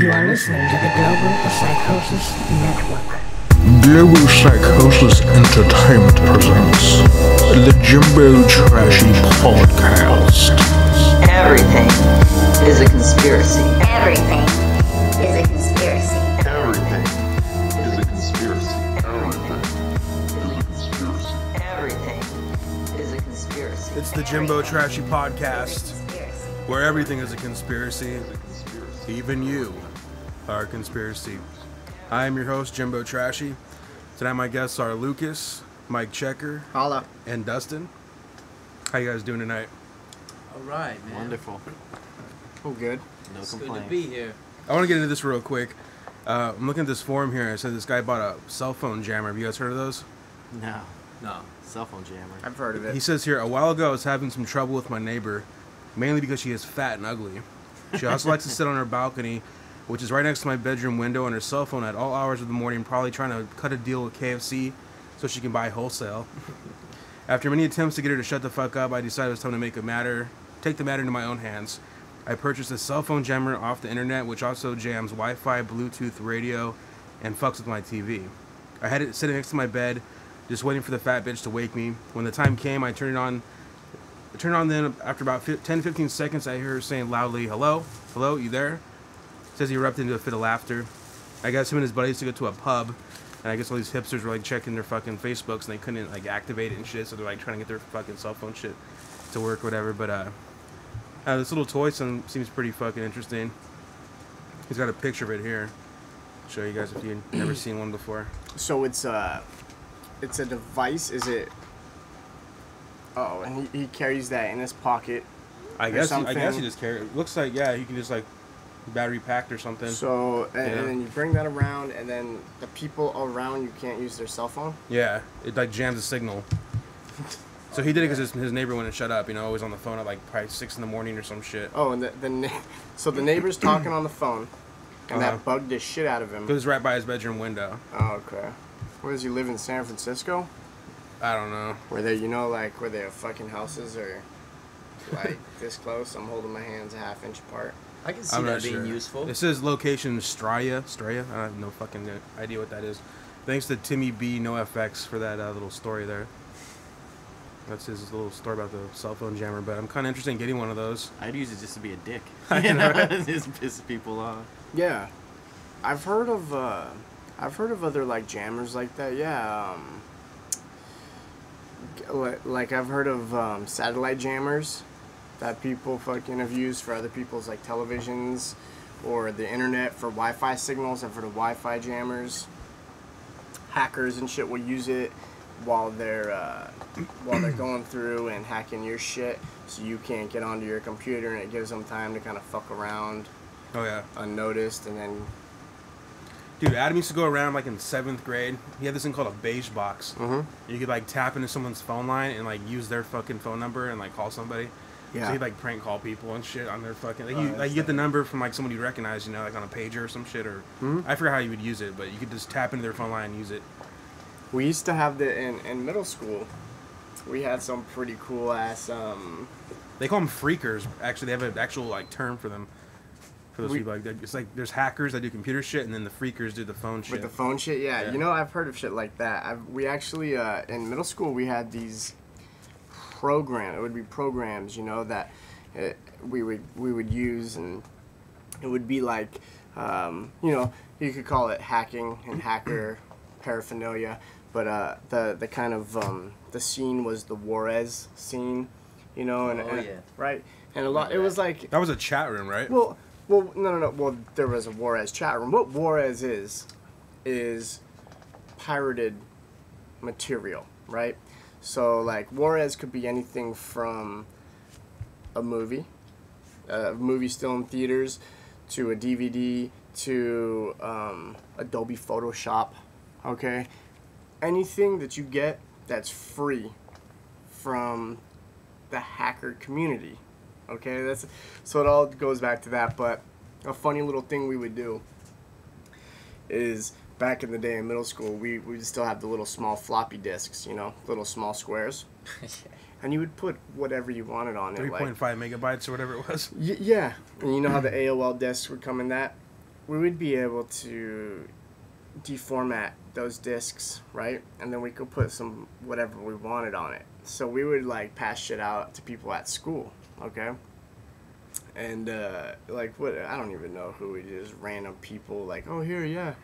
You are listening to the Global Psychosis Network. Global Psychosis Entertainment presents the Jimbo Trashy Podcast. Everything is a conspiracy. Everything is a conspiracy. Everything is a conspiracy. Everything is a conspiracy. It's the Jimbo Trashy Podcast, where everything is a conspiracy. Even you are a conspiracy. I am your host, Jimbo Trashy. Tonight my guests are Lucas, Mike Checker, Holla. and Dustin. How you guys doing tonight? All right, man. Wonderful. Oh, good. No it's complaints. Good to be here. I want to get into this real quick. I'm looking at this forum here. It said this guy bought a cell phone jammer. Have you guys heard of those? No. Cell phone jammer. I've heard of it. He says here, a while ago I was having some trouble with my neighbor, mainly because she is fat and ugly. She also likes to sit on her balcony, which is right next to my bedroom window, on her cell phone at all hours of the morning, probably trying to cut a deal with KFC so she can buy wholesale. After many attempts to get her to shut the fuck up, I decided it was time to take the matter into my own hands. I purchased a cell phone jammer off the internet, which also jams Wi-Fi, Bluetooth, radio, and fucks with my TV. I had it sitting next to my bed, just waiting for the fat bitch to wake me. When the time came, I turned it on. Then after about 10-15 seconds, I hear her saying loudly, "Hello? Hello? You there?" Says he erupted into a fit of laughter. I guess him and his buddies to go to a pub, and I guess all these hipsters were like checking their fucking Facebooks, and they couldn't like activate it and shit, so they're like trying to get their fucking cell phone shit to work or whatever. But this little toy seems pretty fucking interesting. He's got a picture of it here. I'll show you guys if you've never seen one before. So it's a device, is it? Oh, and he carries that in his pocket. I guess he just carries. It looks like, yeah, he can just like battery packed or something. So and then you bring that around, and then the people around you can't use their cell phone. Yeah, it like jams the signal. So he did it because his neighbor wouldn't shut up. You know, always on the phone at like probably 6 in the morning or some shit. Oh, and so the neighbor's talking on the phone, and that bugged the shit out of him. It was right by his bedroom window. Oh, okay. Where does he live, in San Francisco? I don't know. Where they, where their fucking houses are like this close. I'm holding my hands a half inch apart. I can see that being useful. It says location Straya. I have no fucking idea what that is. Thanks to Timmy B NoFX for that little story there. That's his little story about the cell phone jammer. But I'm kind of interested in getting one of those. I'd use it just to be a dick. You know? Just piss people off. Yeah, I've heard of other like jammers like that. Yeah. Like I've heard of satellite jammers that people fucking have used for other people's like televisions or the internet for Wi-Fi signals. I've heard of Wi-Fi jammers. Hackers and shit will use it while they're going through and hacking your shit, so you can't get onto your computer, and it gives them time to kind of fuck around. Oh yeah. Unnoticed, and then. Dude, Adam used to go around like in 7th grade. He had this thing called a beige box. Mm-hmm. You could like tap into someone's phone line and like use their fucking phone number and like call somebody. Yeah. So he'd like prank call people and shit on their fucking. Like, you get the number from like someone you recognize, you know, like on a pager or some shit, or I forget how you would use it, but you could just tap into their phone line and use it. We used to have in middle school. We had some pretty cool ass. They call them freakers. Actually, they have an actual like term for them. For those people, like it's like there's hackers that do computer shit, and then the freakers do the phone shit. With the phone shit, yeah. You know, I've heard of shit like that. We actually in middle school we had these programs. It would be programs, you know, that we would use, and it would be like, you know, you could call it hacking and hacker paraphernalia, but the kind of the scene was the Juarez scene, you know, and yeah. Right, and a lot. It was like that was a chat room, right? Well, no. Well, there was a Juarez chat room. What Juarez is pirated material, right? So, like, Juarez could be anything from a movie still in theaters, to a DVD, to Adobe Photoshop, okay? Anything that you get that's free from the hacker community. Okay, so it all goes back to that. But a funny little thing we would do is back in the day in middle school, we would still have the little small floppy disks, you know, little small squares. And you would put whatever you wanted on it. 3.5 megabytes or whatever it was. Yeah. And you know how the AOL discs would come in that? we would be able to deformat those discs, right? And then we could put some whatever we wanted on it. So we would like pass shit out to people at school, okay? And like what, I don't even know who it is, random people like, oh here, yeah.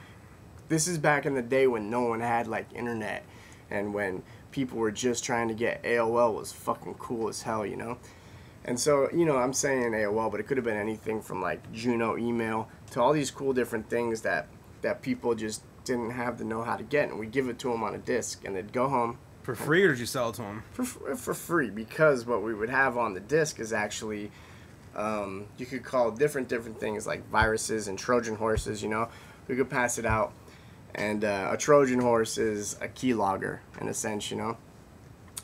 This is back in the day when no one had like internet and when people were just trying to get AOL was fucking cool as hell, you know? And so, you know, I'm saying AOL, but it could have been anything from like Juno email to all these cool different things that people just didn't have the know how to get, and we give it to them on a disc, and they'd go home for free, or did you sell it to them for free? Because what we would have on the disc is actually you could call different things like viruses and Trojan horses. You know, we could pass it out, and a Trojan horse is a keylogger in a sense, you know.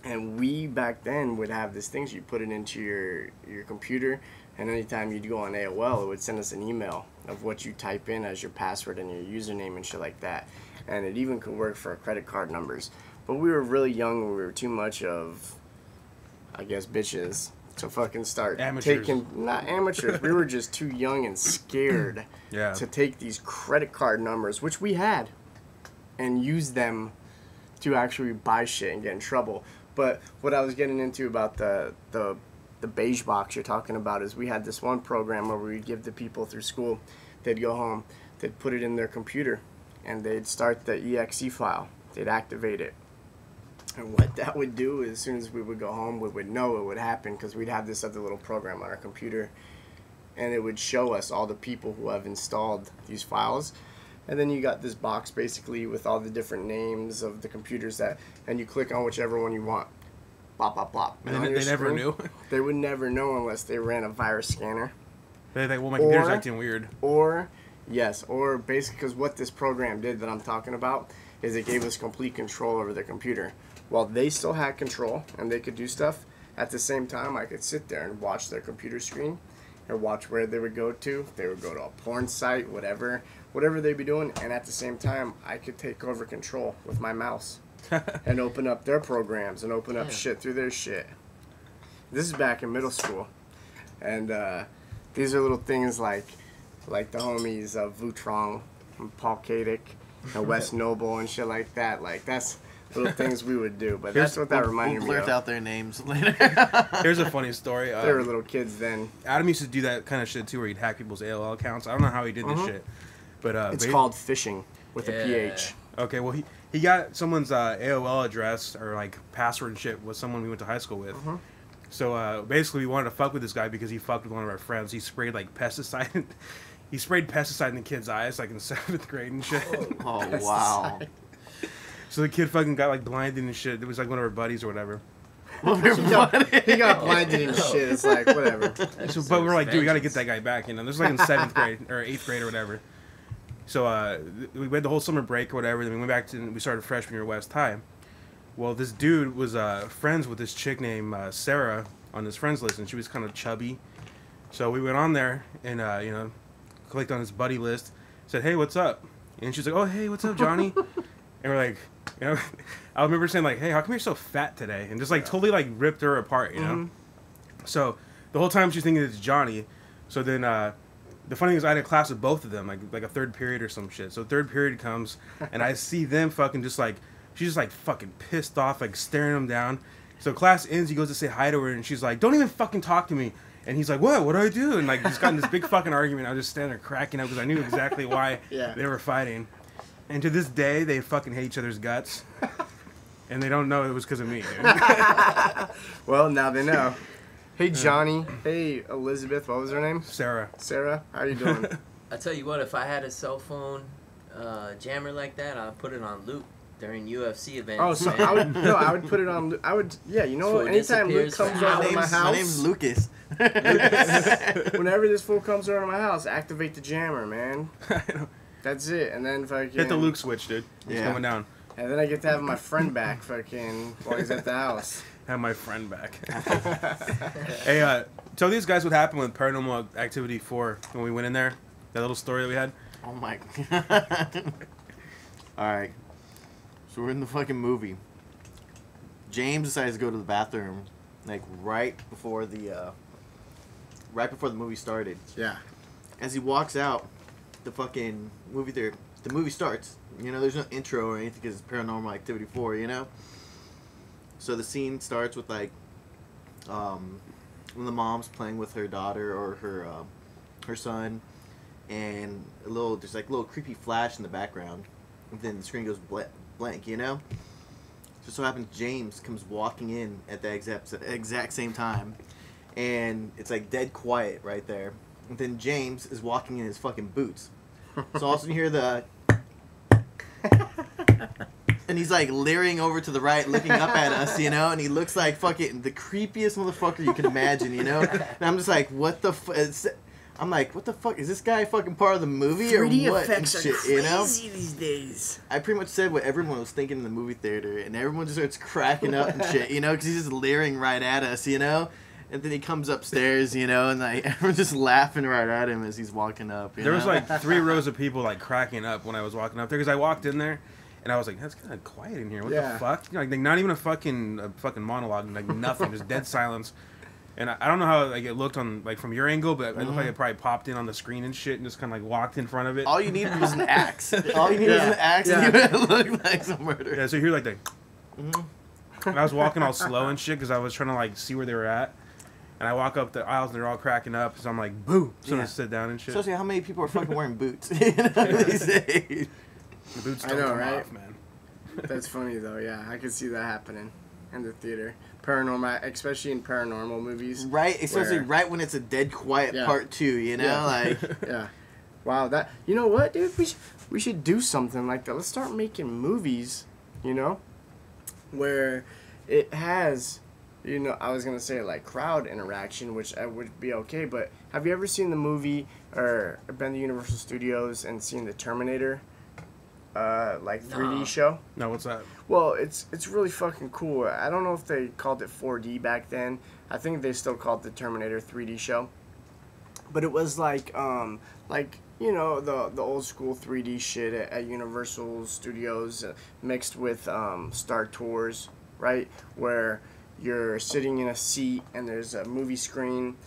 And we back then would have these things, you put it into your computer, and anytime you'd go on AOL, it would send us an email of what you type in as your password and your username and shit like that. And it even could work for credit card numbers. But we were really young and we were too much of, I guess, bitches to fucking start taking, not amateurs, we were just too young and scared to take these credit card numbers, which we had, and use them to actually buy shit and get in trouble. But what I was getting into about the beige box you're talking about is we had this one program where we'd give the people through school, they'd go home, they'd put it in their computer, and they'd start the exe file, they'd activate it. And what that would do is as soon as we would go home, we would know it would happen because we'd have this other little program on our computer, and it would show us all the people who have installed these files. And then you got this box basically with all the different names of the computers and you click on whichever one you want. Bop, bop, bop. And they never knew? They would never know unless they ran a virus scanner. They're like, well, my computer's acting weird. Or basically because what this program did that I'm talking about is it gave us complete control over the computer. While they still had control and they could do stuff, at the same time I could sit there and watch their computer screen or watch where they would go to. They would go to a porn site, whatever they'd be doing, and at the same time, I could take over control with my mouse and open up their programs and open up shit through their shit. This is back in middle school, and these are little things like the homies of Vutrong and Paul Kadick and Wes Noble and shit like that. Like, that's little things we would do, but that's what that reminded me of. We'll blurt out their names later. Here's a funny story. They were little kids then. Adam used to do that kind of shit too, where he'd hack people's AOL accounts. I don't know how he did this shit, but it's called phishing with a PH. Okay, well he got someone's AOL address or like password and shit with someone we went to high school with. So basically, we wanted to fuck with this guy because he fucked with one of our friends. He sprayed like pesticide. He sprayed pesticide in the kid's eyes, like in 7th grade and shit. Oh wow. So the kid fucking got like blinded and shit. It was like one of our buddies or whatever. He got blinded and shit. It's like, whatever. But we're like, dude, we gotta get that guy back. You know, this was like in 7th grade or 8th grade or whatever. So we went the whole summer break or whatever. Then we went back to, we started freshman year West High. Well, this dude was friends with this chick named Sarah on his friends list, and she was kind of chubby. So we went on there and you know, clicked on his buddy list. Said, hey, what's up? And she's like, oh, hey, what's up, Johnny? And we're like, you know, I remember saying like, hey, how come you're so fat today? And just like totally like ripped her apart, you know? So the whole time she's thinking it's Johnny. So then the funny thing is I had a class with both of them, like a third period or some shit. So third period comes and I see them fucking just like, she's just like fucking pissed off, like staring them down. So class ends, he goes to say hi to her and she's like, don't even fucking talk to me. And he's like, what do I do? And like, he's got in this big fucking argument. I was just standing there cracking up because I knew exactly why they were fighting. And to this day, they fucking hate each other's guts. And they don't know it was because of me, dude. Well, now they know. Hey, Johnny. Hey, Elizabeth. What was her name? Sarah. Sarah, how you doing? I tell you what, if I had a cell phone jammer like that, I'd put it on loop during UFC events. Oh, so I would put it on. You know what? Anytime Luke comes over to my house. My name's Lucas. Whenever this fool comes over to my house, activate the jammer, man. That's it, and then fucking hit the Luke switch, dude. It's coming down. And then I get to have my friend back, fucking while he's at the house. Have my friend back. Hey, tell these guys what happened with Paranormal Activity 4 when we went in there. That little story that we had. Oh my god. All right. So we're in the fucking movie. James decides to go to the bathroom, like right before the movie started. Yeah. As he walks out, the fucking movie theater. The movie starts. You know, there's no intro or anything because it's Paranormal Activity 4, you know? So the scene starts with, like, when the mom's playing with her daughter or her son, and there's like a little creepy flash in the background, and then the screen goes blank, you know? Just so happens James comes walking in at the exact same time, and it's like dead quiet right there. And then James is walking in his fucking boots. So all of a sudden you hear the... And he's like leering over to the right, looking up at us, you know? And he looks like fucking the creepiest motherfucker you can imagine, you know? And I'm just like, what the fuck? I'm like, what the fuck? Is this guy fucking part of the movie or 3D what? effects and are shit, crazy you know? these days. I pretty much said what everyone was thinking in the movie theater, and everyone just starts cracking up and shit, you know? Because he's just leering right at us, you know? And then he comes upstairs, you know, and like everyone's just laughing right at him as he's walking up. There was like 3 rows of people like cracking up when I was walking up there because I walked in there. And I was like, that's kind of quiet in here. What the fuck? You know, like not even a fucking monologue, like nothing, just dead silence. And I don't know how like it looked on like from your angle, but it looked like it probably popped in on the screen and shit, and just kind of like walked in front of it. All you needed was an axe. All you needed was an axe, and you would look like some murder. Yeah, so you hear like the. And I was walking all slow and shit because I was trying to like see where they were at. And I walk up the aisles and they're all cracking up, so I'm like, boo! So I sit down and shit. Especially how many people are fucking wearing boots these days. The boots I don't know, come right? off, man. That's funny though. Yeah, I could see that happening in the theater. Paranormal, especially in paranormal movies. Right, especially right when it's a dead quiet part 2. You know, like yeah. Wow, that you know what, dude? We should do something like that. Let's start making movies. You know, where it has. You know, I was going to say, like, crowd interaction, which I would be okay, but have you ever seen the movie or been to Universal Studios and seen the Terminator, 3D show? No, what's that? Well, it's really fucking cool. I don't know if they called it 4D back then. I think they still called it the Terminator 3D show. But it was like you know, the old school 3D shit at Universal Studios mixed with Star Tours, right? Where you're sitting in a seat and there's a movie screen,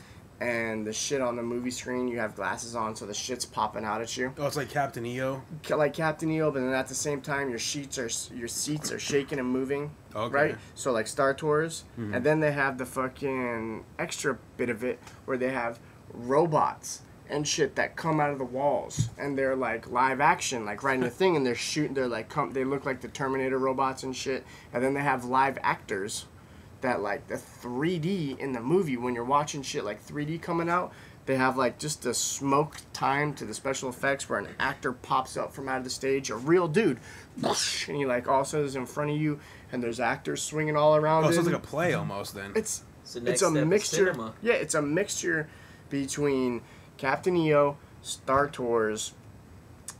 and the shit on the movie screen, you have glasses on, so the shit's popping out at you. Oh, it's like Captain EO? Like Captain EO, but then at the same time, your seats are shaking and moving, right? So like Star Tours, and then they have the fucking extra bit of it where they have robots and shit that come out of the walls, and they're like live action, like right in the thing, and they're shooting, they look like the Terminator robots and shit, and then they have live actors that like the 3D in the movie, when you're watching shit like 3D coming out, they have like just a smoke time to the special effects where an actor pops up from out of the stage, a real dude, and he like also is in front of you, and there's actors swinging all around. Oh, it sounds like a play almost then. It's a mixture. Yeah, it's a mixture between Captain EO, Star Tours,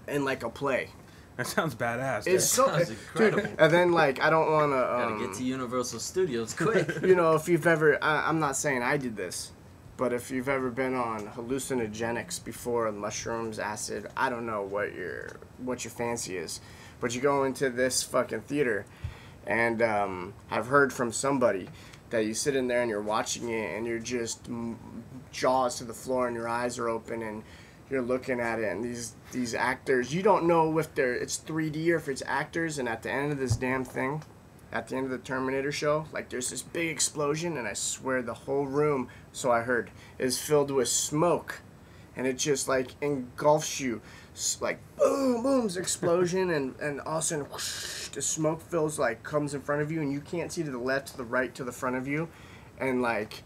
and like a play. That sounds badass. It's sounds incredible. Dude, and then like I don't want to. Gotta get to Universal Studios quick. You know, if you've ever, I'm not saying I did this, but if you've ever been on hallucinogenics before, mushrooms, acid, I don't know what your fancy is, but you go into this fucking theater, and I've heard from somebody that you sit in there and you're watching it and you're just jaws to the floor and your eyes are open and you're looking at it, and these actors, you don't know if it's 3D or if it's actors, and at the end of this damn thing, at the end of the Terminator show, like there's this big explosion, and I swear the whole room, so I heard, is filled with smoke, and it just like engulfs you, like boom, boom's explosion, and all of a sudden whoosh, the smoke comes in front of you, and you can't see to the left, to the right, to the front of you, and like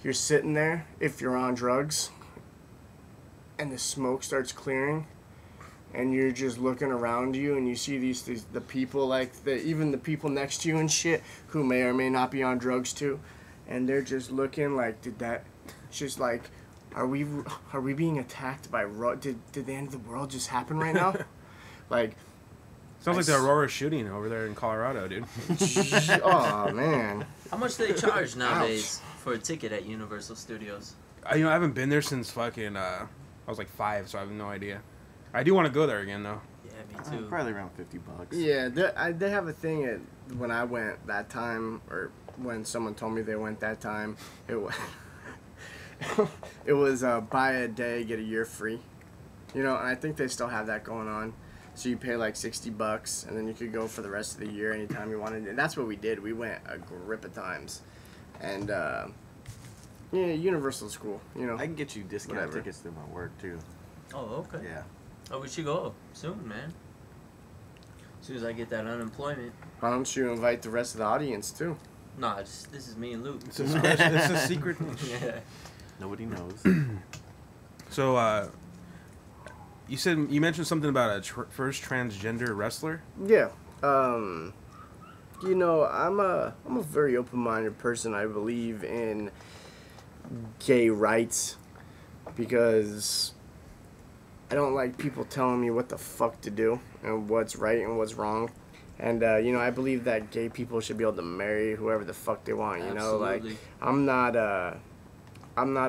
you're sitting there if you're on drugs, and the smoke starts clearing, and you're just looking around you, and you see the people, like even the people next to you and shit, who may or may not be on drugs too, and they're just looking like, just like, are we being attacked by did the end of the world just happen right now? Like, sounds like the Aurora shooting over there in Colorado, dude. Oh man. How much do they charge nowadays for a ticket at Universal Studios? I haven't been there since fucking I was like 5, so I have no idea. I do want to go there again though. Yeah, me too. Probably around $50. Yeah, they have a thing when I went that time, or when someone told me they went that time. It was it was buy a day get a year free. You know, and I think they still have that going on. So you pay like $60, and then you could go for the rest of the year anytime you wanted. And that's what we did. We went a grip of times, and yeah, Universal's cool. You know, I can get you discount Whatever. tickets through my work too. Oh, okay. Yeah. Oh, we should go soon, man. As soon as I get that unemployment. why don't you invite the rest of the audience too? Nah, this is me and Luke. It's a secret. Yeah. Nobody knows. So, you mentioned something about a first transgender wrestler. Yeah. You know, I'm a very open-minded person. I believe in gay rights because I don't like people telling me what the fuck to do and what's right and what's wrong. And you know, I believe that gay people should be able to marry whoever the fuck they want. You know, like I'm not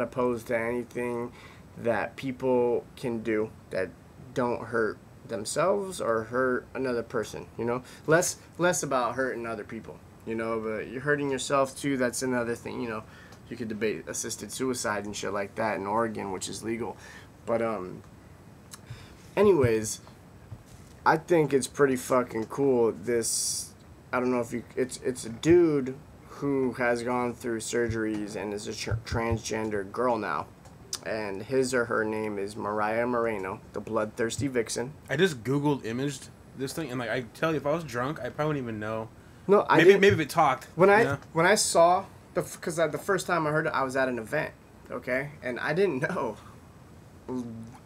opposed to anything that people can do that don't hurt themselves or hurt another person. You know, less about hurting other people. You know, but you're hurting yourself too. That's another thing. You know, you could debate assisted suicide and shit like that in Oregon, which is legal. But anyways, I think it's pretty fucking cool. This, I don't know if you, it's a dude who has gone through surgeries and is a transgender girl now. And his or her name is Mariah Moreno, the bloodthirsty vixen. I just Googled imaged this thing, and like I tell you, if I was drunk, I probably wouldn't even know. No, I maybe didn't, maybe if it talked. when I saw because the first time I heard it, I was at an event, okay, and I didn't know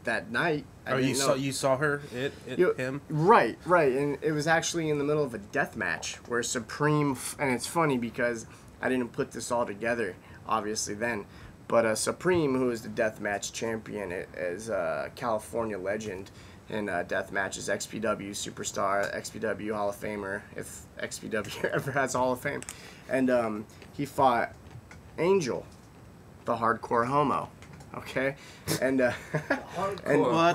that night. You saw her, him? Right, and it was actually in the middle of a death match where Supreme, and it's funny because I didn't put this all together, obviously then, but Supreme, who is the deathmatch champion, is a California legend in deathmatches, XPW superstar, XPW Hall of Famer, if XPW ever has a Hall of Fame, and he fought Angel, the hardcore homo. Okay, and What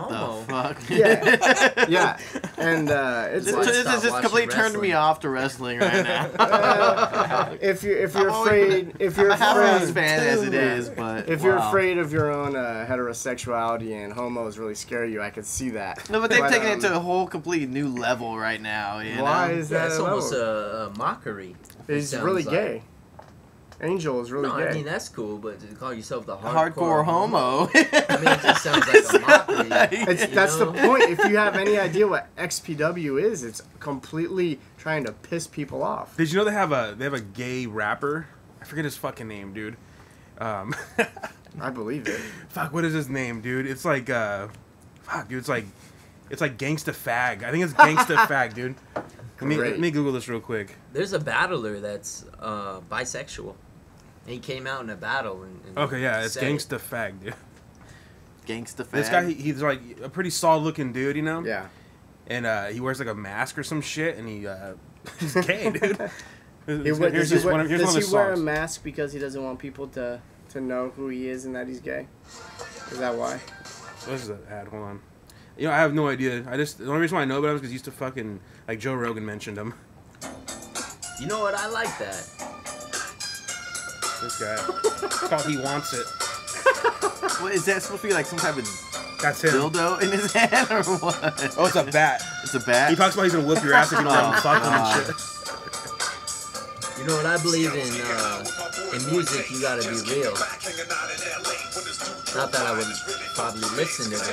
the fuck? yeah, and it's This has just completely turned me off to wrestling right now. if you're afraid, I'm a half-ass fan as it is, but if you're afraid of your own heterosexuality and homos really scare you, I could see that. No, but they've taken it to a whole completely new level right now. You Why know? is that? It's a almost level? a mockery. He's sounds really like. gay. Angel is really No, gay. I mean that's cool, but to call yourself the hardcore homo. I mean, it just sounds like a mockery. That's the point. If you have any idea what XPW is, it's completely trying to piss people off. Did you know they have a gay rapper? I forget his fucking name, dude. I believe it. Fuck, what is his name, dude? It's like fuck, dude. It's like Gangsta Fag. I think it's Gangsta Fag, dude. Let me Google this real quick. There's a battler that's bisexual. And he came out in a battle. And Okay, yeah, it's said Gangsta Fag, dude. Gangsta fag. This guy, he's like a pretty solid looking dude, you know? Yeah. And he wears like a mask or some shit, and he's gay, dude. Does one of he his wear a songs. mask because he doesn't want people to know who he is and that he's gay? Is that why? What is that ad? Hold on. You know, I have no idea. The only reason why I know about him is because he used to fucking, like, Joe Rogan mentioned him. You know what? I like that. This guy. It's called He Wants It. What, is that supposed to be like some type of That's him. dildo in his hand or what? Oh, it's a bat. It's a bat? He talks about he's gonna whip your ass if you don't let him fuck him and shit. You know what? I believe in music, you gotta be real. Not that I would probably listen to this,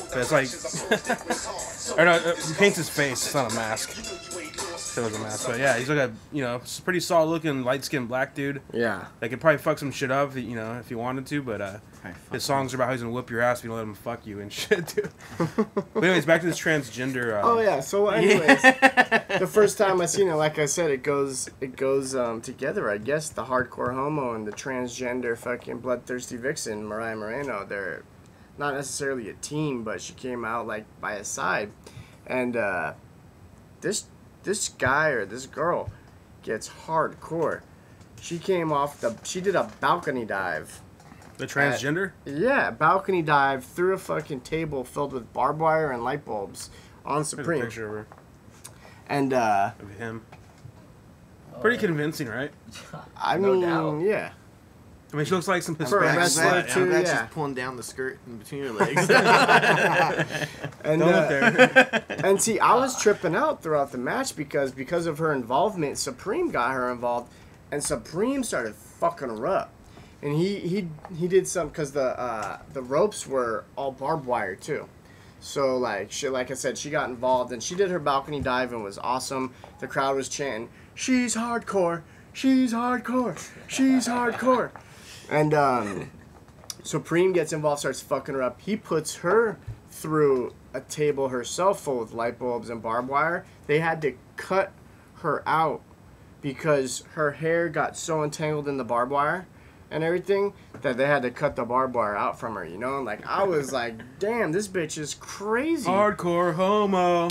But it's like, or no, he paints his face. It's not a mask. It was a mask, but yeah, he's like a pretty solid looking light skinned black dude. Yeah. That could probably fuck some shit up, if he wanted to. But his songs are about how he's gonna whip your ass if you don't let him fuck you and shit, dude. But anyways, back to this transgender. Oh yeah. So anyways, the first time I seen it, like I said, it goes together. I guess the hardcore homo and the transgender fucking bloodthirsty vixen, Mariah Moreno. They're not necessarily a team, but she came out like by his side, and this guy or this girl gets hardcore. She did a balcony dive. The transgender? Yeah, balcony dive through a fucking table filled with barbed wire and light bulbs on There's a Supreme. picture of her. And Of him. Pretty convincing, right? I No mean, doubt. yeah. I mean, she looks like some For a Hispanic wrestler, slut. too. I'm yeah. just pulling down the skirt in between your legs. And, Don't look there. and see, I was tripping out throughout the match because of her involvement. Supreme got her involved, and Supreme started fucking her up. And he did some because the ropes were all barbed wire too. So like I said, she got involved and she did her balcony dive and was awesome. The crowd was chanting, "She's hardcore, she's hardcore, she's hardcore," and Supreme gets involved, starts fucking her up. He puts her through a table herself full with light bulbs and barbed wire. They had to cut her out because her hair got so entangled in the barbed wire and everything that they had to cut the barbed wire out from her, you know? And like, I was like, damn, this bitch is crazy. Hardcore homo.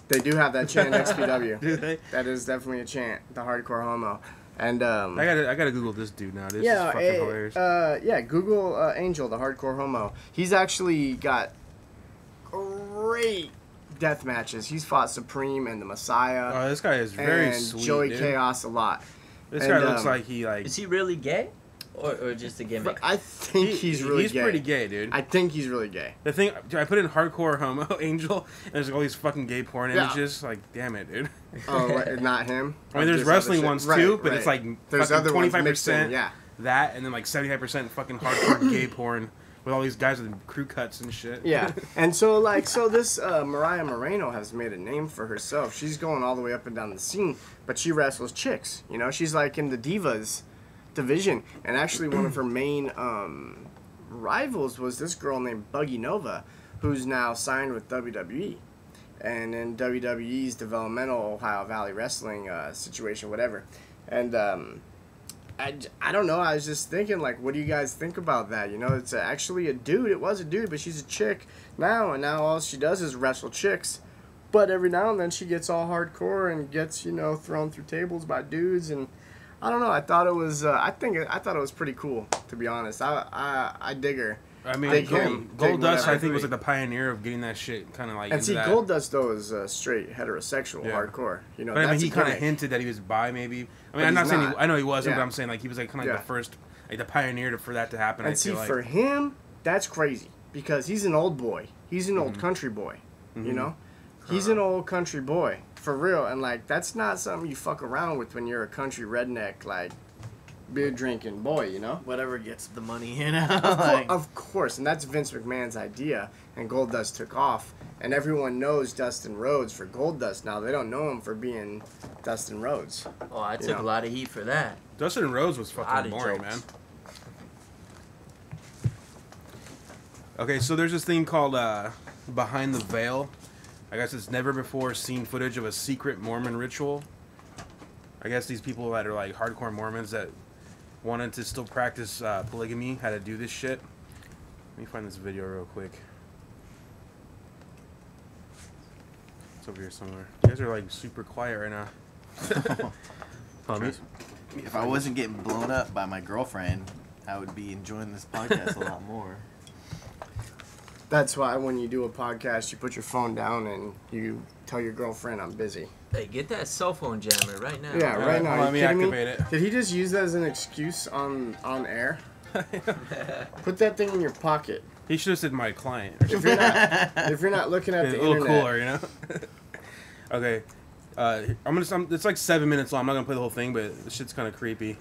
They do have that chant in XPW. Do they? That is definitely a chant, the hardcore homo. And I gotta Google this dude now. This is fucking hilarious. yeah, Google Angel, the hardcore homo. He's actually got great death matches. He's fought Supreme and the Messiah. Oh, this guy is very and sweet, Joey dude. Chaos a lot. This And, guy looks like he like. Is he really gay? Or just a gimmick? I think he's really He's gay. pretty gay, dude. I think he's really gay. The thing, I put in hardcore homo Angel, and there's all these fucking gay porn Yeah. images. Like, damn it, dude. Oh, not him. I mean, there's Just other wrestling shit. ones Right, too, but right. it's like There's fucking other ones mixed in, 25% yeah. that, and then like 75% fucking hardcore gay porn with all these guys with crew cuts and shit. Yeah, and so this Mariah Moreno has made a name for herself. She's going all the way up and down the scene, but she wrestles chicks. You know, she's like in the Divas division, and actually one of her main rivals was this girl named Buggy Nova, who's now signed with WWE, and in WWE's developmental Ohio Valley Wrestling situation, whatever. And I don't know. I was just thinking, like, what do you guys think about that? You know, it's actually a dude. It was a dude, but she's a chick now, and now all she does is wrestle chicks. But every now and then she gets all hardcore and gets, you know, thrown through tables by dudes, and I don't know. I thought it was. I thought it was pretty cool, to be honest. I dig her. I mean, Dig him. Dig Gold Dust, whatever. I think, was like the pioneer of getting that shit kind of like. And into see, that. Goldust though is straight heterosexual, Yeah. hardcore. You know, But I mean, that's he a kind of gimmick. hinted that he was bi, maybe. I mean, But I'm not he's saying not. I know he wasn't, Yeah. but I'm saying like he was like kind of like Yeah. the first, like the pioneer for that to happen. I And see, feel like. for him, that's crazy because he's an old boy. He's an old country boy. You know, he's an old country boy for real. And like, that's not something you fuck around with when you're a country redneck, like beer drinking boy. You know. Whatever gets the money, you know? Of course, and that's Vince McMahon's idea, and Goldust took off, and everyone knows Dustin Rhodes for Goldust now. They don't know him for being Dustin Rhodes. Oh, I took Yeah. a lot of heat for that. Dustin Rhodes was Lot fucking of boring, jokes. man. Okay, so there's this thing called Behind the Veil. I guess it's never before seen footage of a secret Mormon ritual. I guess these people that are like hardcore Mormons that wanted to still practice polygamy had to do this shit. Let me find this video real quick. It's over here somewhere. You guys are like super quiet right now. Hold on, If I wasn't getting blown up by my girlfriend, I would be enjoying this podcast a lot more. That's why when you do a podcast, you put your phone down and you tell your girlfriend, I'm busy. Hey, get that cell phone jammer right now. Yeah, right now. Hold on, let me Are you kidding activate it. Did he just use that as an excuse on air? Put that thing in your pocket. He should have said my client. If you're not looking at It's the a little internet, cooler, you know. Okay, it's like 7 minutes long. I'm not gonna play the whole thing, but the shit's kind of creepy.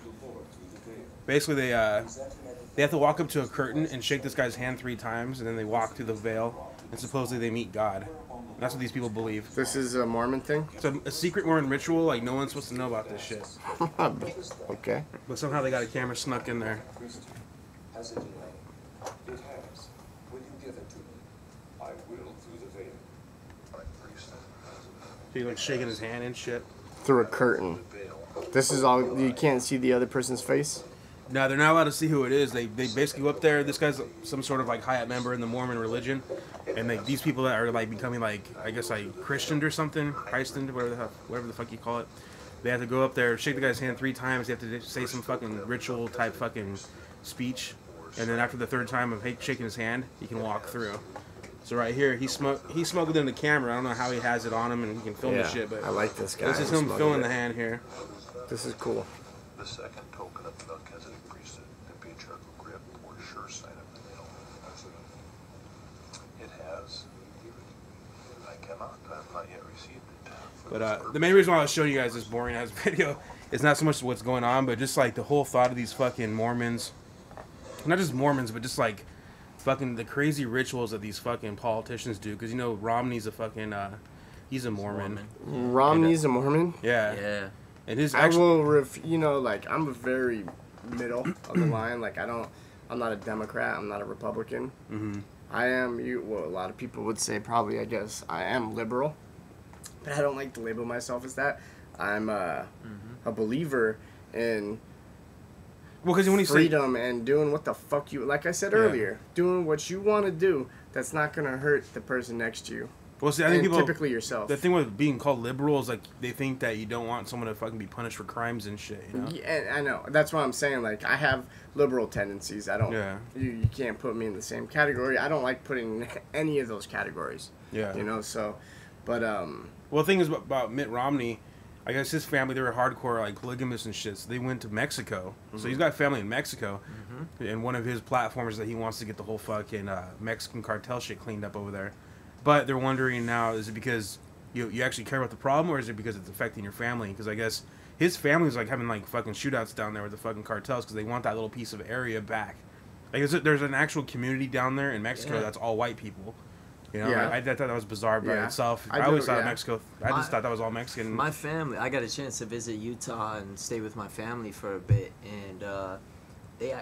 Basically, they have to walk up to a curtain and shake this guy's hand 3 times, and then they walk through the veil, and supposedly they meet God. And that's what these people believe. this is a Mormon thing. It's a secret Mormon ritual. Like no one's supposed to know about this shit, Okay. but somehow they got a camera snuck in there. Has it lain? It has. Will you give it to me? I will through the veil. My priest. He's like shaking his hand and shit. Through a curtain. This is all. You can't see the other person's face. No, they're not allowed to see who it is. They basically go up there. This guy's some sort of like high-up member in the Mormon religion, and these people that are like becoming like I guess like Christianed or something, Christened, whatever the fuck you call it. They have to go up there, shake the guy's hand 3 times. They have to say some fucking ritual type fucking speech, and then after the 3rd time of shaking his hand, he can walk through. So right here, he smuggled in the camera. I don't know how he has it on him and he can film the shit, but I like this guy. this is him filming the hand here. This is cool. The second token of the Melchizedek priesthood, the patriarchal grip or sure sign of the nail. It has. I have not yet received it. But the main reason why I was showing you guys this boring ass video is not so much what's going on, but just like the whole thought of these fucking Mormons. Not just Mormons, but just like fucking the crazy rituals that these fucking politicians do. Because, you know, Romney's a fucking, he's a Mormon. Romney's a Mormon? Yeah. Yeah. And his I will, you know, like, I'm a very middle of the line. Like, I'm not a Democrat. I'm not a Republican. Mm-hmm. I am, well, a lot of people would say probably, I guess, I am liberal. But I don't like to label myself as that. I'm a believer in freedom and doing what the fuck you, like I said earlier, doing what you want to do that's not going to hurt the person next to you. Well, see, I think people, typically yourself. The thing with being called liberal is like they think that you don't want someone to fucking be punished for crimes and shit, you know? Yeah, I know. That's what I'm saying. Like, I have liberal tendencies. I don't. Yeah. You can't put me in the same category. I don't like putting in any of those categories. Yeah. You know. So, but Well, the thing is about Mitt Romney, I guess his family, they were hardcore like polygamists and shit. So they went to Mexico. So he's got family in Mexico, and one of his platforms is that he wants to get the whole fucking Mexican cartel shit cleaned up over there. But they're wondering now, is it because you actually care about the problem, or is it because it's affecting your family? Because I guess his family's like having like fucking shootouts down there with the fucking cartels because they want that little piece of area back. Like, there's an actual community down there in Mexico that's all white people. You know, I thought that was bizarre by itself. I always thought Mexico. I just thought that was all Mexican. My family. I got a chance to visit Utah and stay with my family for a bit, and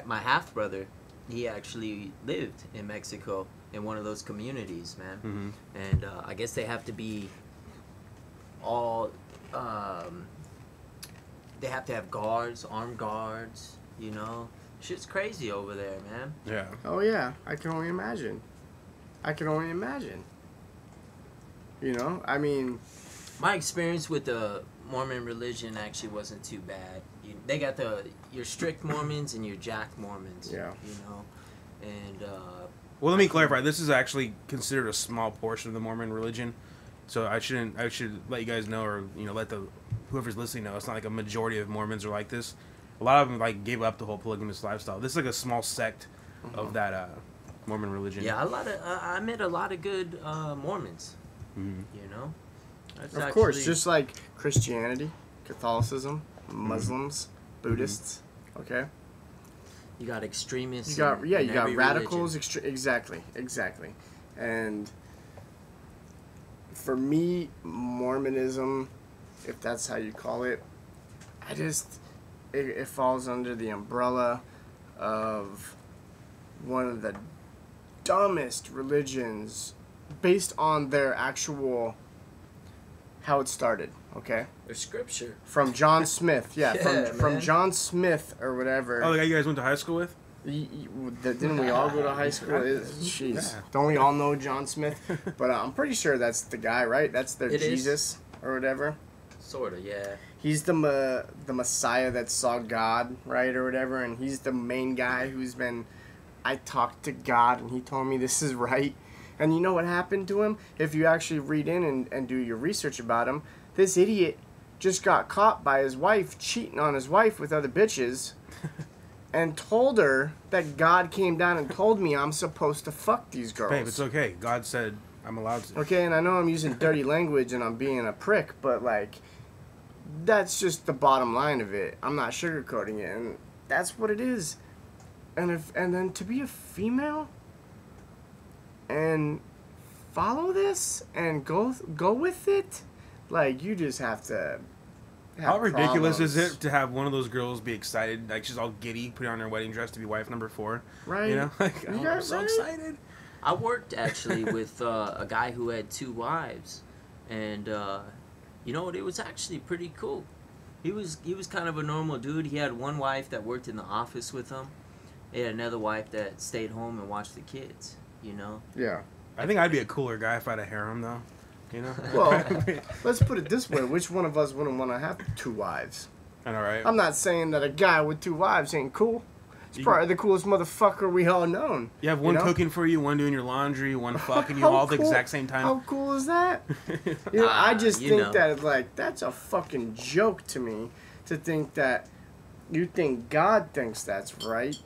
my half brother, he actually lived in Mexico in one of those communities, man. And I guess they have to be all. They have to have guards, armed guards. You know, shit's crazy over there, man. Yeah. Oh yeah, I can only imagine. You know, I mean, my experience with the Mormon religion actually wasn't too bad. They got your strict Mormons and your jack Mormons. Yeah. You know, and well, let me clarify. This is actually considered a small portion of the Mormon religion, so I should let you guys know, or let whoever's listening know. It's not like a majority of Mormons are like this. A lot of them like gave up the whole polygamous lifestyle. This is like a small sect of that Mormon religion. Yeah, I met a lot of good Mormons. You know, of course, just like Christianity, Catholicism, Muslims, Buddhists. Okay. You got extremists. You got radicals. Exactly. And for me, Mormonism, if that's how you call it, it falls under the umbrella of one of the dumbest religions based on their actual how it started. Okay. Their scripture. From John Smith. From John Smith or whatever. Oh, the guy you guys went to high school with? Didn't we all go to high school? Jeez. Yeah. Don't we all know John Smith? But I'm pretty sure that's the guy, right? That's their Jesus or whatever. Sorta, yeah. He's the Messiah that saw God, right, or whatever, and he's the main guy who's been. I talked to God, and he told me this is right. And you know what happened to him? If you actually read in and do your research about him, this idiot just got caught by his wife cheating on his wife with other bitches and told her that God came down and told me I'm supposed to fuck these girls. Babe, it's okay. God said I'm allowed to. Okay, and I know I'm using dirty language and I'm being a prick, but, like, that's just the bottom line of it. I'm not sugarcoating it, and that's what it is. And then to be a female and follow this and go with it, like, you just have to have How ridiculous problems. is it to have one of those girls be excited, like she's all giddy, putting on her wedding dress to be wife number 4? Right. You know, like, I'm so excited. I worked actually with a guy who had 2 wives, and you know what? It was actually pretty cool. He was kind of a normal dude. He had one wife that worked in the office with him. He had another wife that stayed home and watched the kids. You know. Yeah. I think I'd be a cooler guy if I had a harem, though. You know. Well, let's put it this way: which one of us wouldn't want to have 2 wives? I know, right? I'm not saying that a guy with 2 wives ain't cool. He's probably the coolest motherfucker we all known. You have one cooking for you, one doing your laundry, one fucking you all at the exact same time. How cool is that? I just think that, like, that's a fucking joke to me. to think that you think God thinks that's right.